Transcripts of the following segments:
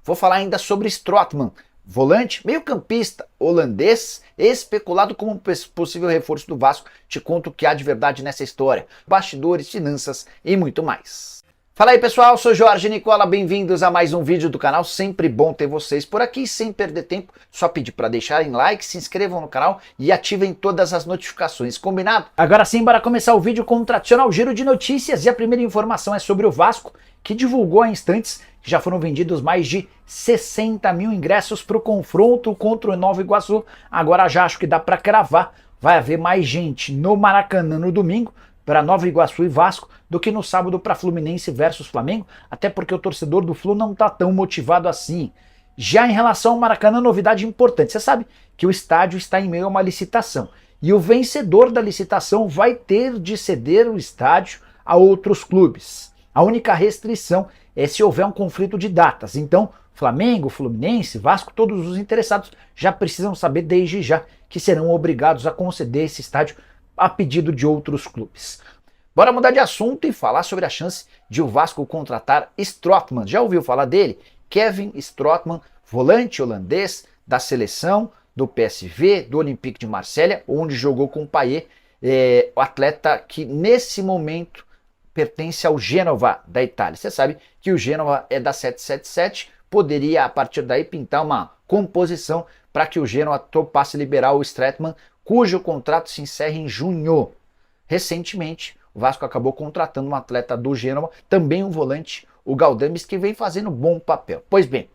Vou falar ainda sobre Strootman, volante, meio-campista holandês, especulado como um possível reforço do Vasco. Te conto o que há de verdade nessa história, bastidores, finanças e muito mais. Fala aí pessoal, sou Jorge Nicola, bem-vindos a mais um vídeo do canal, sempre bom ter vocês por aqui, sem perder tempo, só pedir para deixarem like, se inscrevam no canal e ativem todas as notificações, combinado? Agora sim, bora começar o vídeo com um tradicional giro de notícias e a primeira informação é sobre o Vasco, que divulgou há instantes que já foram vendidos mais de 60 mil ingressos para o confronto contra o Nova Iguaçu. Agora já acho que dá para cravar, vai haver mais gente no Maracanã no domingo, para Nova Iguaçu e Vasco, do que no sábado para Fluminense versus Flamengo, até porque o torcedor do Flu não está tão motivado assim. Já em relação ao Maracanã, novidade importante. Você sabe que o estádio está em meio a uma licitação, e o vencedor da licitação vai ter de ceder o estádio a outros clubes. A única restrição é se houver um conflito de datas. Então, Flamengo, Fluminense, Vasco, todos os interessados já precisam saber desde já que serão obrigados a conceder esse estádio a pedido de outros clubes. Bora mudar de assunto e falar sobre a chance de o Vasco contratar Strootman. Já ouviu falar dele? Kevin Strootman, volante holandês da seleção do PSV, do Olympique de Marselha, onde jogou com o Payet, o atleta que nesse momento pertence ao Génova da Itália. Você sabe que o Génova é da 777, poderia a partir daí pintar uma composição para que o Génova topasse liberar o Strootman, cujo contrato se encerra em junho. Recentemente, o Vasco acabou contratando um atleta do Génova, também um volante, o Galdames, que vem fazendo bom papel. Pois bem,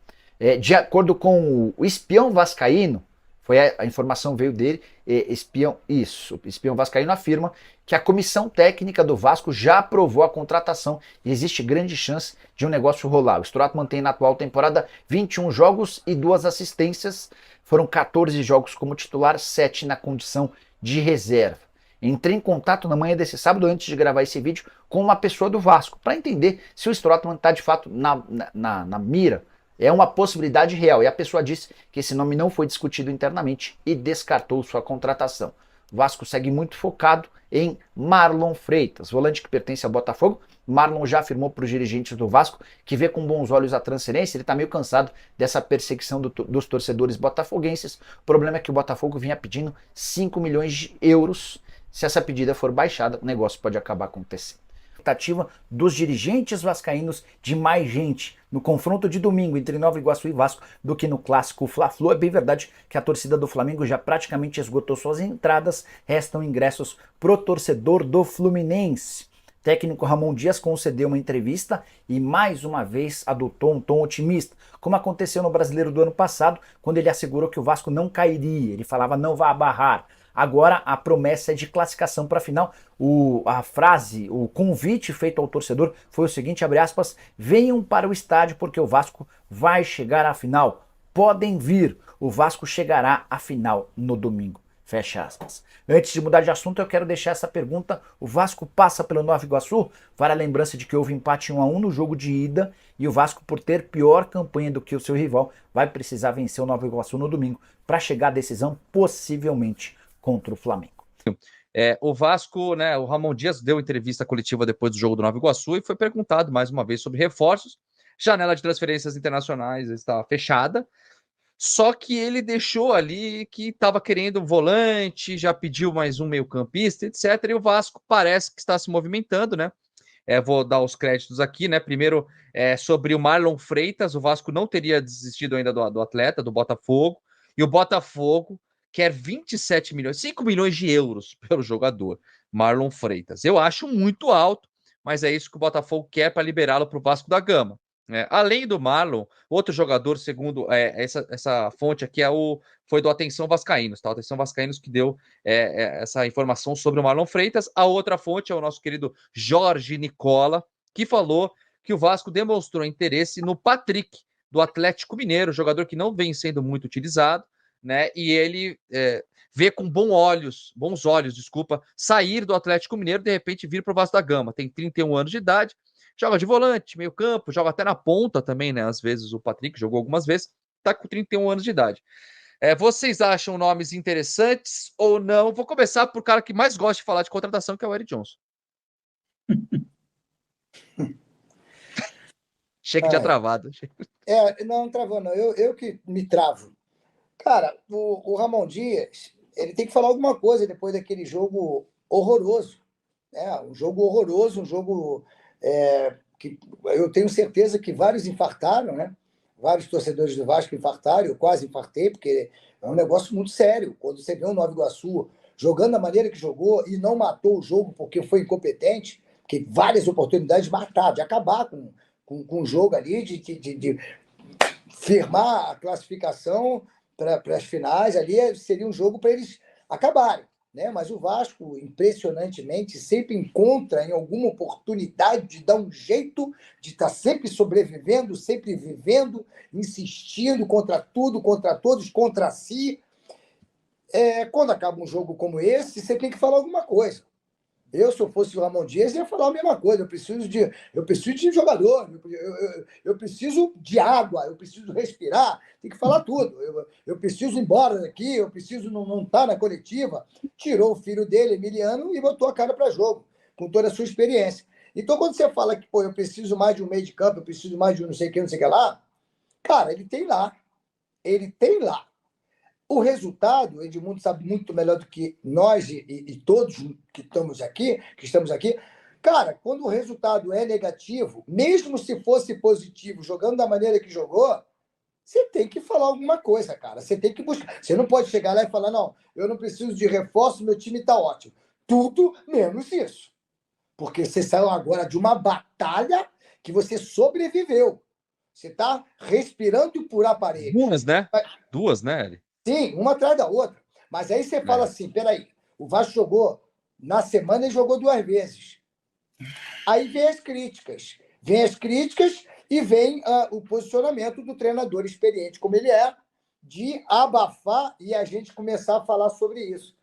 de acordo com o espião vascaíno, foi a informação veio dele, o espião vascaíno afirma que a comissão técnica do Vasco já aprovou a contratação e existe grande chance de um negócio rolar. O Strootman tem na atual temporada 21 jogos e 2 assistências, foram 14 jogos como titular, 7 na condição de reserva. Entrei em contato na manhã desse sábado, antes de gravar esse vídeo, com uma pessoa do Vasco, para entender se o Strootman está de fato na mira. É uma possibilidade real, e a pessoa disse que esse nome não foi discutido internamente e descartou sua contratação. O Vasco segue muito focado em Marlon Freitas, volante que pertence ao Botafogo. Marlon já afirmou para os dirigentes do Vasco que vê com bons olhos a transferência, ele está meio cansado dessa perseguição dos torcedores botafoguenses. O problema é que o Botafogo vinha pedindo 5 milhões de euros. Se essa pedida for baixada, o negócio pode acabar acontecendo. Expectativa dos dirigentes vascaínos de mais gente no confronto de domingo entre Nova Iguaçu e Vasco do que no clássico Fla-Flu. É bem verdade que a torcida do Flamengo já praticamente esgotou suas entradas, restam ingressos pro torcedor do Fluminense. O técnico Ramon Dias concedeu uma entrevista e mais uma vez adotou um tom otimista, como aconteceu no Brasileiro do ano passado, quando ele assegurou que o Vasco não cairia, ele falava não vá barrar. Agora a promessa é de classificação para a final. A frase, o convite feito ao torcedor foi o seguinte, abre aspas, venham para o estádio porque o Vasco vai chegar à final. Podem vir, o Vasco chegará à final no domingo. Fecha aspas. Antes de mudar de assunto, eu quero deixar essa pergunta. O Vasco passa pelo Nova Iguaçu? Vale a lembrança de que houve empate 1-1 no jogo de ida e o Vasco, por ter pior campanha do que o seu rival, vai precisar vencer o Nova Iguaçu no domingo para chegar à decisão, possivelmente contra o Flamengo. O Vasco, né, o Ramon Dias deu entrevista coletiva depois do jogo do Nova Iguaçu e foi perguntado mais uma vez sobre reforços. Janela de transferências internacionais está fechada, só que ele deixou ali que estava querendo um volante, já pediu mais um meio-campista, etc. E o Vasco parece que está se movimentando, né? Vou dar os créditos aqui, né? Primeiro, sobre o Marlon Freitas, o Vasco não teria desistido ainda do atleta, do Botafogo, e o Botafogo quer 27 milhões, 5 milhões de euros pelo jogador, Marlon Freitas. Eu acho muito alto, mas é isso que o Botafogo quer para liberá-lo para o Vasco da Gama. Além do Marlon, outro jogador, segundo essa fonte aqui, foi do Atenção Vascaínos, tá? Atenção Vascaínos que deu essa informação sobre o Marlon Freitas. A outra fonte é o nosso querido Jorge Nicola, que falou que o Vasco demonstrou interesse no Patrick, do Atlético Mineiro, jogador que não vem sendo muito utilizado, né? E ele vê com bons olhos, sair do Atlético Mineiro, de repente vir para o Vasco da Gama. Tem 31 anos de idade, joga de volante, meio campo, joga até na ponta também, né? Às vezes o Patrick jogou algumas vezes, tá com 31 anos de idade. Vocês acham nomes interessantes ou não? Vou começar por cara que mais gosta de falar de contratação, que é o Eric Johnson. Achei que tinha travado. Não travou, não. Eu que me travo. Cara, o Ramon Dias, ele tem que falar alguma coisa depois daquele jogo horroroso. Né? Um jogo horroroso, um jogo que eu tenho certeza que vários infartaram, né? Vários torcedores do Vasco infartaram, eu quase infartei, porque é um negócio muito sério. Quando você vê o Nova Iguaçu jogando da maneira que jogou e não matou o jogo porque foi incompetente, porque várias oportunidades de matar, de acabar com o jogo ali, de firmar a classificação para as finais ali, seria um jogo para eles acabarem. Né? Mas o Vasco, impressionantemente, sempre encontra em alguma oportunidade de dar um jeito de estar sempre sobrevivendo, sempre vivendo, insistindo contra tudo, contra todos, contra si. Quando acaba um jogo como esse, você tem que falar alguma coisa. Eu, se eu fosse o Ramon Dias, ia falar a mesma coisa. Eu preciso de jogador, eu preciso de água, eu preciso respirar. Tem que falar tudo. Eu preciso ir embora daqui, eu preciso não estar na coletiva. Tirou o filho dele, Emiliano, e botou a cara para jogo, com toda a sua experiência. Então, quando você fala que eu preciso mais de um meio de campo, eu preciso mais de um não sei o que, não sei o que lá, cara, ele tem lá. Ele tem lá. O resultado, o Edmundo sabe muito melhor do que nós e todos que estamos aqui. Cara, quando o resultado é negativo, mesmo se fosse positivo, jogando da maneira que jogou, você tem que falar alguma coisa, cara. Você tem que buscar. Você não pode chegar lá e falar, não, eu não preciso de reforço, meu time está ótimo. Tudo menos isso. Porque você saiu agora de uma batalha que você sobreviveu. Você está respirando por aparelhos. Duas, né, Eli? Sim, uma atrás da outra. Mas aí você fala assim, peraí, o Vasco jogou, na semana ele jogou 2 vezes. Aí vem as críticas. E vem o posicionamento do treinador experiente, como ele é, de abafar e a gente começar a falar sobre isso.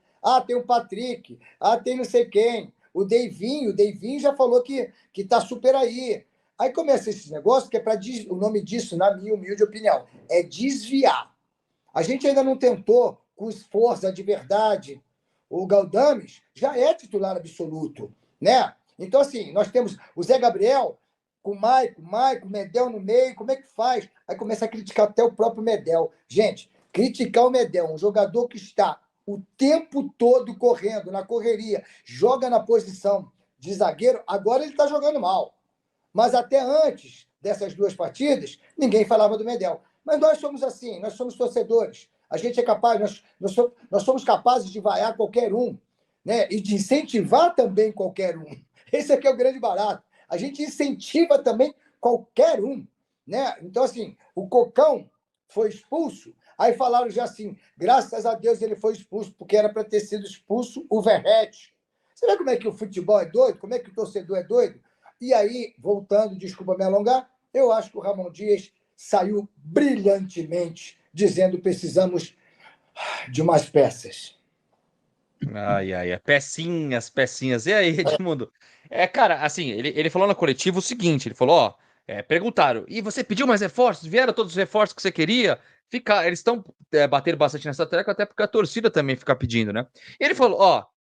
Tem o Patrick, tem não sei quem, o Deivinho já falou que está super aí. Aí começa esse negócio que o nome disso, na minha humilde opinião, é desviar. A gente ainda não tentou, com esforço, de verdade. O Galdames já é titular absoluto, né? Então, assim, nós temos o Zé Gabriel com o Maico, Medel no meio, como é que faz? Aí começa a criticar até o próprio Medel. Gente, criticar o Medel, um jogador que está o tempo todo correndo, na correria, joga na posição de zagueiro, agora ele está jogando mal. Mas até antes dessas 2 partidas, ninguém falava do Medel. Mas nós somos assim, nós somos torcedores. A gente é capaz, nós somos capazes de vaiar qualquer um, né? E de incentivar também qualquer um. Esse aqui é o grande barato. A gente incentiva também qualquer um, né? Então, assim, o Cocão foi expulso, aí falaram já assim, graças a Deus ele foi expulso, porque era para ter sido expulso o Verratti. Você vê como é que o futebol é doido? Como é que o torcedor é doido? E aí, voltando, desculpa me alongar, eu acho que o Ramon Dias saiu brilhantemente dizendo precisamos de mais peças. Pecinhas. E aí, Edmundo? Cara, assim, ele falou na coletiva o seguinte, ele falou, perguntaram, e você pediu mais reforços? Vieram todos os reforços que você queria? Eles estão batendo bastante nessa tecla, até porque a torcida também fica pedindo, né? E ele falou,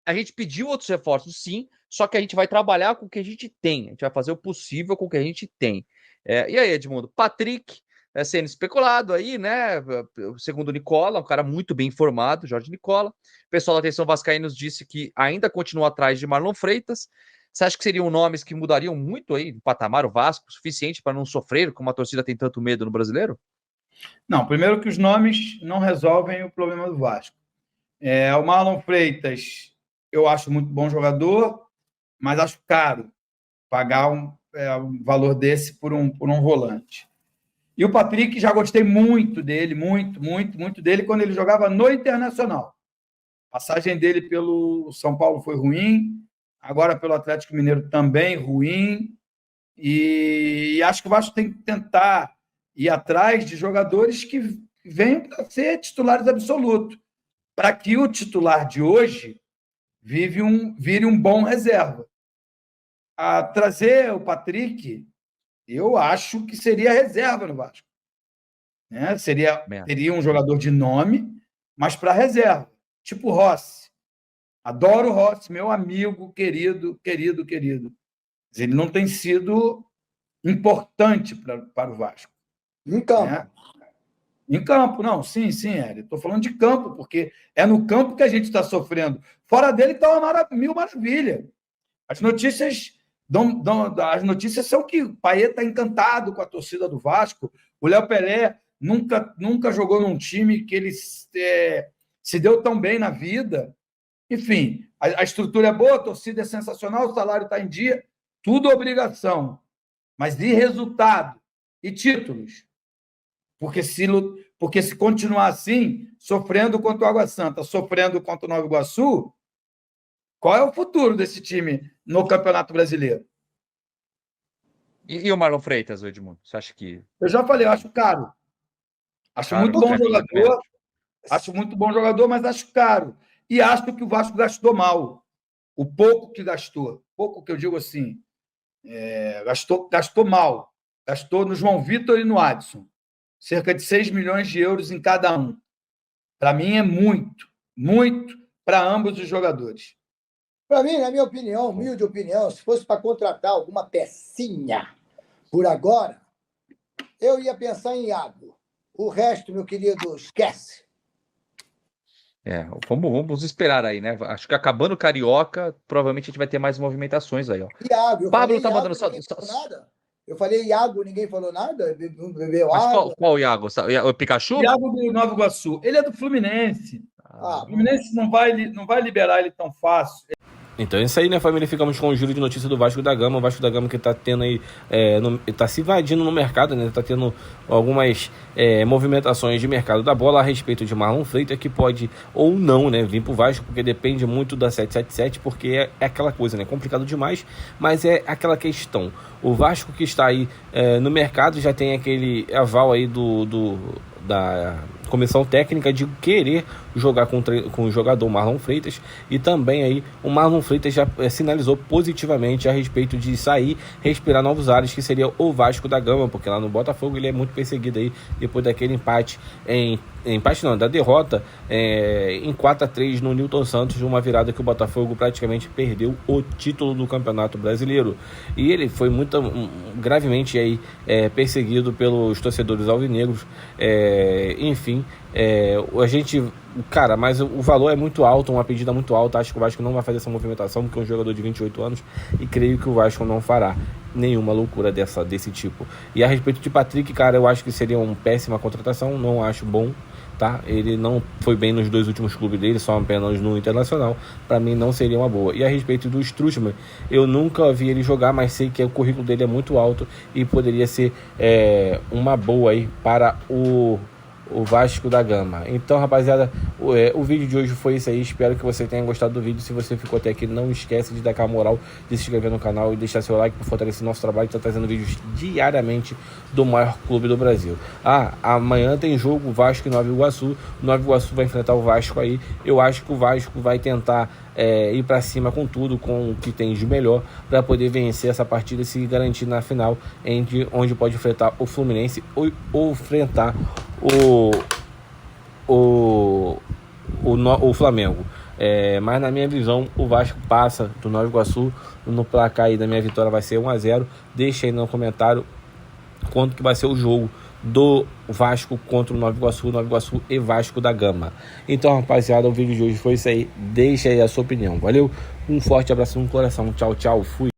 a gente pediu outros reforços, sim, só que a gente vai trabalhar com o que a gente tem, a gente vai fazer o possível com o que a gente tem. E aí, Edmundo? Patrick sendo especulado aí, né? Segundo o Nicola, um cara muito bem informado, Jorge Nicola. O pessoal da Atenção Vascaínos disse que ainda continua atrás de Marlon Freitas. Você acha que seriam nomes que mudariam muito aí no patamar, o Vasco, suficiente para não sofrer, como a torcida tem tanto medo no brasileiro? Não, primeiro que os nomes não resolvem o problema do Vasco. O Marlon Freitas, eu acho muito bom jogador, mas acho caro pagar um valor desse por um volante. E o Patrick, já gostei muito dele, muito dele, quando ele jogava no Internacional. A passagem dele pelo São Paulo foi ruim, agora pelo Atlético Mineiro também ruim, e acho que o Vasco tem que tentar ir atrás de jogadores que venham para ser titulares absolutos, para que o titular de hoje vire um bom reserva. A trazer o Patrick, eu acho que seria reserva no Vasco. Né? Teria um jogador de nome, mas para reserva, tipo Rossi. Adoro o Rossi, meu amigo, querido. Ele não tem sido importante para o Vasco. Em campo. Né? Em campo, não, sim, Hélio. Estou falando de campo, porque é no campo que a gente está sofrendo. Fora dele está uma mil maravilha. As notícias são que o Payet está encantado com a torcida do Vasco. O Léo Pelé nunca jogou num time que ele se deu tão bem na vida. Enfim, a estrutura é boa, a torcida é sensacional, o salário está em dia, tudo obrigação. Mas e resultado? E títulos? Porque se continuar assim, sofrendo contra o Água Santa, sofrendo contra o Nova Iguaçu, qual é o futuro desse time no Campeonato Brasileiro? E o Marlon Freitas, Edmundo? Você acha que... Eu já falei, eu acho caro. Acho Caro, muito bom jogador. Acho muito bom jogador, mas acho caro. E acho que o Vasco gastou mal. O pouco que gastou. Pouco que eu digo assim. Gastou mal. Gastou no João Vitor e no Adson. Cerca de 6 milhões de euros em cada um. Para mim é muito para ambos os jogadores. Para mim, na minha opinião, humilde opinião, se fosse para contratar alguma pecinha por agora, eu ia pensar em Iago. O resto, meu querido, esquece. Vamos esperar aí, né? Acho que acabando o Carioca, provavelmente a gente vai ter mais movimentações aí, ó. Iago, Pablo tá mandando só nada. Eu falei Iago, ninguém falou nada? Bebeu água? Qual Iago? O Pikachu? Iago do Nova Iguaçu. Ele é do Fluminense. O Fluminense não vai liberar ele tão fácil. Então é isso aí, né, família? Ficamos com o giro de notícia do Vasco da Gama. O Vasco da Gama que tá tendo aí, tá se invadindo no mercado, né? Tá tendo algumas movimentações de mercado da bola a respeito de Marlon Freitas, que pode ou não, né, vir pro Vasco, porque depende muito da 777, porque é aquela coisa, né? Complicado demais, mas é aquela questão. O Vasco que está aí no mercado já tem aquele aval aí da comissão técnica de querer jogar com o jogador Marlon Freitas, e também aí o Marlon Freitas já sinalizou positivamente a respeito de sair, respirar novos ares, que seria o Vasco da Gama, porque lá no Botafogo ele é muito perseguido aí, depois daquele da derrota em 4-3 no Newton Santos, uma virada que o Botafogo praticamente perdeu o título do Campeonato Brasileiro, e ele foi gravemente aí perseguido pelos torcedores alvinegros, enfim, mas o valor é muito alto, uma pedida muito alta. Acho que o Vasco não vai fazer essa movimentação, porque é um jogador de 28 anos, e creio que o Vasco não fará nenhuma loucura desse tipo. E a respeito de Patrick, cara, eu acho que seria uma péssima contratação, não acho bom, tá? Ele não foi bem nos 2 últimos clubes dele, só apenas no Internacional. Para mim não seria uma boa. E a respeito do Strootman, eu nunca vi ele jogar, mas sei que o currículo dele é muito alto e poderia ser uma boa aí para o Vasco da Gama. Então, rapaziada, o vídeo de hoje foi isso aí. Espero que você tenha gostado do vídeo. Se você ficou até aqui, não esquece de dar aquela moral, de se inscrever no canal e deixar seu like para fortalecer nosso trabalho, que está trazendo vídeos diariamente do maior clube do Brasil. Amanhã tem jogo Vasco e Nova Iguaçu. O Nova Iguaçu vai enfrentar o Vasco aí. Eu acho que o Vasco vai tentar ir para cima com tudo, com o que tem de melhor, para poder vencer essa partida e se garantir na final, onde pode enfrentar o Fluminense ou enfrentar o Flamengo. Mas na minha visão, o Vasco passa do Nova Iguaçu. No placar aí da minha vitória vai ser 1-0. Deixa aí no comentário quanto que vai ser o jogo do Vasco contra o Nova Iguaçu e Vasco da Gama. Então, rapaziada, o vídeo de hoje foi isso aí. Deixa aí a sua opinião. Valeu? Um forte abraço no coração. Tchau, tchau. Fui.